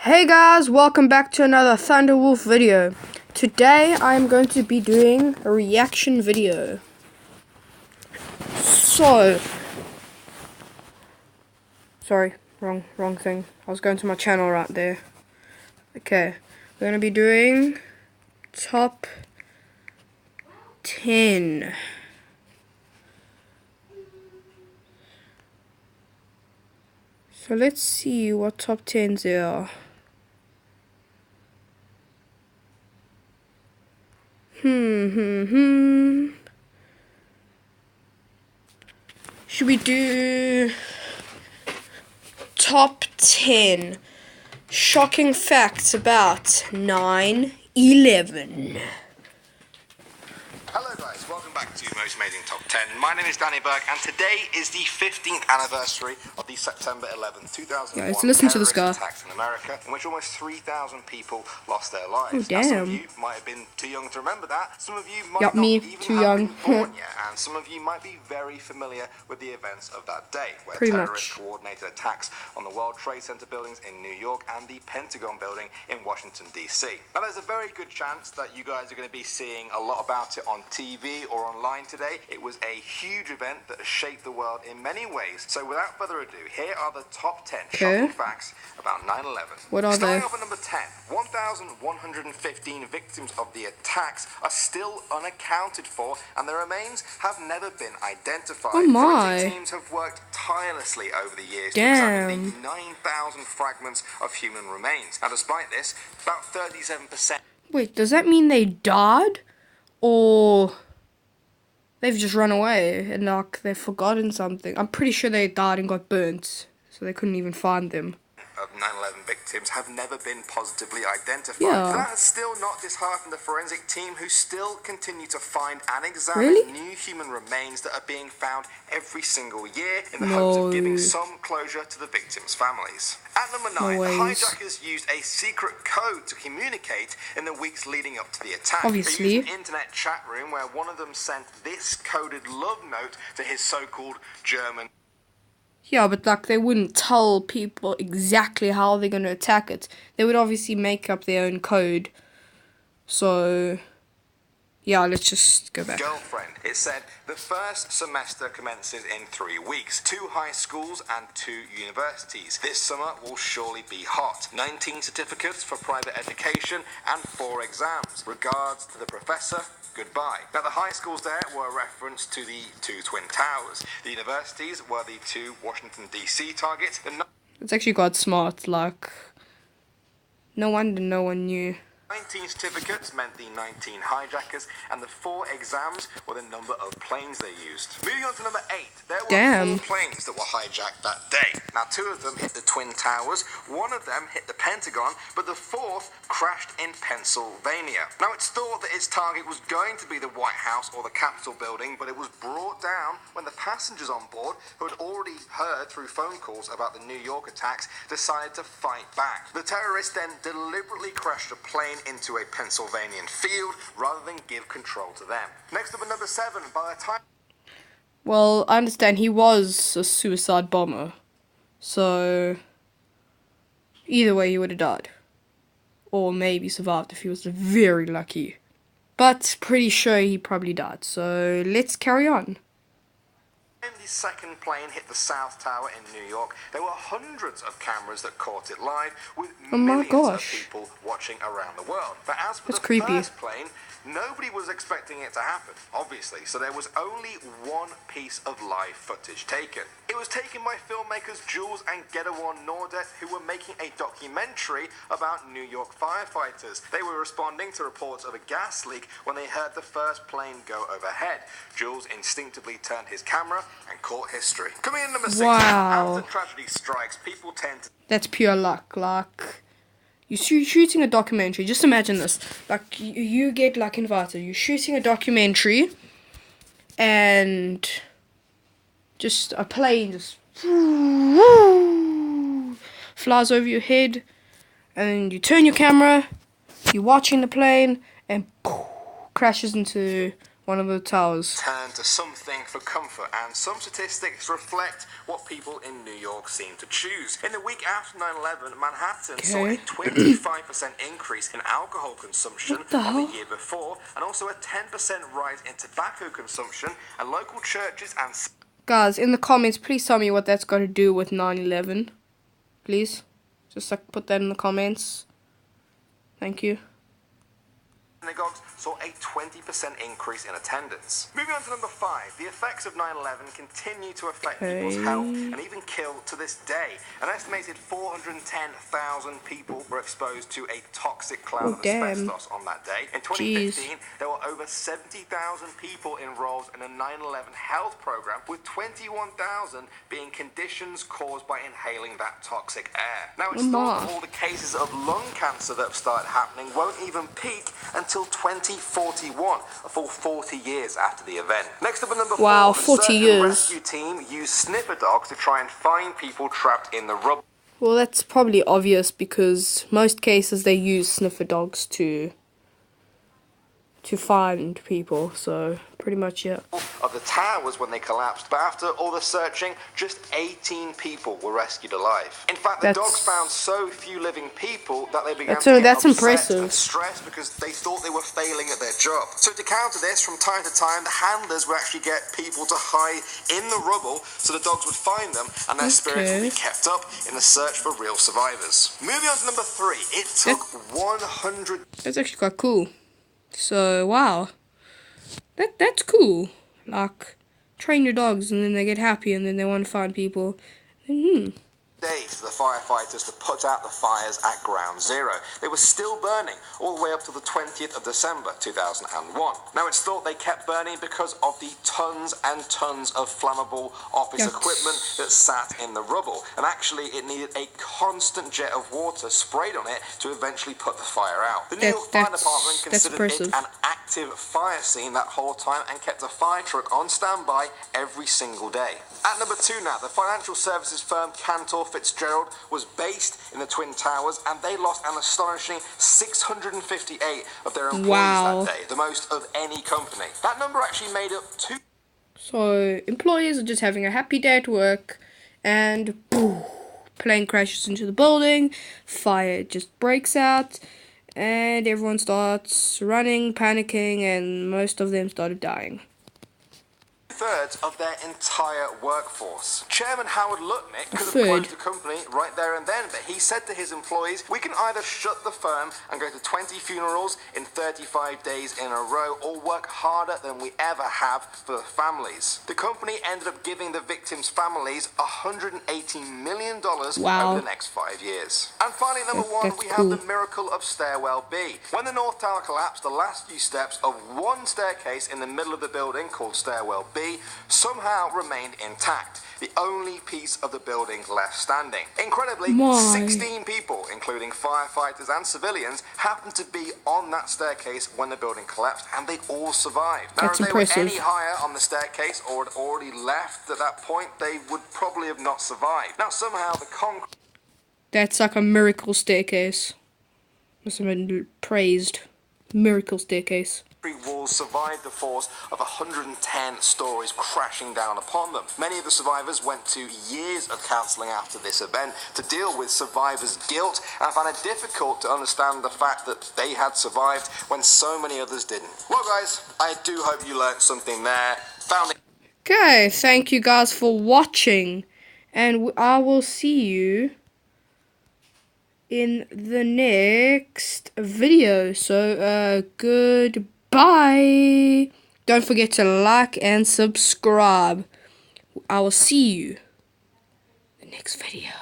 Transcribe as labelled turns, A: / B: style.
A: Hey guys, welcome back to another Thunderwolf video. Today I'm going to be doing a reaction video. Sorry, wrong thing. I was going to my channel right there. Okay, we're going to be doing top 10. So let's see what top 10s there are. Should we do top 10 shocking facts about 9/11?
B: Hello guys, welcome back to Most Amazing Top 10. My name is Danny Burke and today is the 15th anniversary of the September 11th, 2001
A: Guys, listen to this guy.
B: attacks in America, in which almost 3,000 people lost their lives.
A: Oh, damn.
B: Now, some of you might have been too young to remember that, some of you might
A: Yup,
B: not
A: me,
B: even
A: too
B: have
A: young.
B: been born yet, and some of you might be very familiar with the events of that day, where
A: Pretty
B: terrorists
A: much.
B: coordinated attacks on the World Trade Center buildings in New York and the Pentagon building in Washington, D.C. Now, there's a very good chance that you guys are going to be seeing a lot about it on TV or online today. It was a huge event that has shaped the world in many ways. So without further ado, here are the top 10 shocking facts about 9/11.
A: What are
B: Starting
A: they?
B: off at number 10, 1,115 victims of the attacks are still unaccounted for, and their remains have never been identified.
A: Oh my.
B: Forensic teams have worked tirelessly over the years to
A: Damn.
B: examine the 9,000 fragments of human remains. Now, despite this, about 37%.
A: Wait, does that mean they died? Or they've just run away and like they've forgotten something? I'm pretty sure they died and got burnt, so they couldn't even find them.
B: Of 9/11 victims have never been positively identified.
A: Yeah.
B: That has still not disheartened the forensic team, who still continue to find and examine
A: Really?
B: new human remains that are being found every single year in the hopes of giving
A: No.
B: some closure to the victims' families. At number 9,
A: No
B: the
A: ways.
B: hijackers used a secret code to communicate in the weeks leading up to the attack.
A: Obviously.
B: They used an internet chat room where one of them sent this coded love note to his so-called German.
A: Yeah, but like they wouldn't tell people exactly how they're gonna attack it. They would obviously make up their own code. So yeah, let's just go back.
B: Girlfriend. It said the first semester commences in 3 weeks. 2 high schools and 2 universities. This summer will surely be hot. 19 certificates for private education and 4 exams. Regards to the professor. Goodbye. Now, the high schools there were a reference to the 2 Twin Towers. The universities were the 2 Washington, D.C. targets. The
A: It's actually quite smart, like no wonder no one knew.
B: 19 certificates meant the 19 hijackers, and the 4 exams were the number of planes they used. Moving on to number 8, there were
A: Damn.
B: 4 planes that were hijacked that day. Now, 2 of them hit the Twin Towers, 1 of them hit the Pentagon, but the 4th crashed in Pennsylvania. Now, it's thought that its target was going to be the White House or the Capitol building, but it was brought down when the passengers on board, who had already heard through phone calls about the New York attacks, decided to fight back. The terrorists then deliberately crashed a plane into a Pennsylvanian field rather than give control to them. Next up at number 7, by the time...
A: Well, I understand he was a suicide bomber. So either way he would have died. Or maybe survived if he was very lucky. But pretty sure he probably died. So let's carry on.
B: When the second plane hit the South Tower in New York, there were hundreds of cameras that caught it live, with
A: Oh my
B: millions
A: gosh.
B: of people watching around the world. But as for
A: That's
B: the
A: creepy.
B: first plane, nobody was expecting it to happen, obviously, so there was only 1 piece of live footage taken. It was taken by filmmakers Jules and Gedawon Nordet, who were making a documentary about New York firefighters. They were responding to reports of a gas leak when they heard the first plane go overhead. Jules instinctively turned his camera and caught history. Coming in number 6,
A: Wow.
B: as the tragedy strikes, people tend to...
A: That's pure luck. Like you're shooting a documentary. Just imagine this. Like you get like invited. You're shooting a documentary, and just a plane just flies over your head, and you turn your camera. You're watching the plane, and crashes into one of the towers.
B: Turn to something for comfort, and some statistics reflect what people in New York seem to choose. In the week after 9/11, Manhattan saw a 25% increase in alcohol consumption on the year before, and also a 10% rise in tobacco consumption, and local churches and...
A: Guys, in the comments, please tell me what that's got to do with 9/11. Please. Just like put that in the comments. Thank you.
B: Synagogues saw a 20% increase in attendance. Moving on to number 5, the effects of 9/11 continue to affect people's health and even kill to this day. An estimated 410,000 people were exposed to a toxic cloud of asbestos on that day. In 2015, there were over 70,000 people enrolled in a 9/11 health program, with 21,000 being conditions caused by inhaling that toxic air. Now, it's thought that all the cases of lung cancer that have started happening won't even peak until 2041, a full 40 years after the event. Next up at number 4,
A: wow,
B: the
A: 40 years.
B: rescue team used sniffer dogs to try and find people trapped in the rubble.
A: Well, that's probably obvious because most cases they use sniffer dogs to find people, so pretty much, yeah.
B: Of the towers when they collapsed, but after all the searching, just 18 people were rescued alive. In fact, the dogs found so few living people that they began to get upset and stressed because they thought they were failing at their job. So to counter this, from time to time, the handlers would actually get people to hide in the rubble so the dogs would find them and their spirits would be kept up in the search for real survivors. Moving on to number 3, it took 100...
A: That's actually quite cool. So, wow. That's cool. Like, train your dogs and then they get happy and then they want to find people.
B: Days for the firefighters to put out the fires at ground zero. They were still burning all the way up to the 20th of December 2001. Now, it's thought they kept burning because of the tons and tons of flammable office equipment that sat in the rubble. And actually, it needed a constant jet of water sprayed on it to eventually put the fire out. The New York Fire Department considered it an active fire scene that whole time and kept a fire truck on standby every single day. At number 2 now, the financial services firm Cantor Fitzgerald was based in the Twin Towers, and they lost an astonishing 658 of their employees that day, the most of any company. That number actually made up 2...
A: So, employees are just having a happy day at work, and boom, plane crashes into the building, fire just breaks out, and everyone starts running, panicking, and most of them started dying.
B: 2/3 of their entire workforce. Chairman Howard Lutnick could have closed the company right there and then, but he said to his employees, we can either shut the firm and go to 20 funerals in 35 days in a row, or work harder than we ever have for the families. The company ended up giving the victims' families $180 million over the next 5 years. And finally, number 1, we have the miracle of Stairwell B. When the North Tower collapsed, the last few steps of one staircase in the middle of the building, called Stairwell B, somehow remained intact, the only piece of the building left standing. Incredibly, 16 people, including firefighters and civilians, happened to be on that staircase when the building collapsed, and they all survived. Now, if they were any higher on the staircase or had already left at that point, they would probably have not survived. Now, somehow the concrete...
A: That's like a miracle staircase. Must have been praised. Miracle staircase.
B: Walls survived the force of 110 stories crashing down upon them. Many of the survivors went to years of counselling after this event to deal with survivors' guilt, and I found it difficult to understand the fact that they had survived when so many others didn't. Well, guys, I do hope you learned something there.
A: Okay, thank you guys for watching, and I will see you in the next video. So, goodbye. Don't forget to like and subscribe. I will see you in the next video.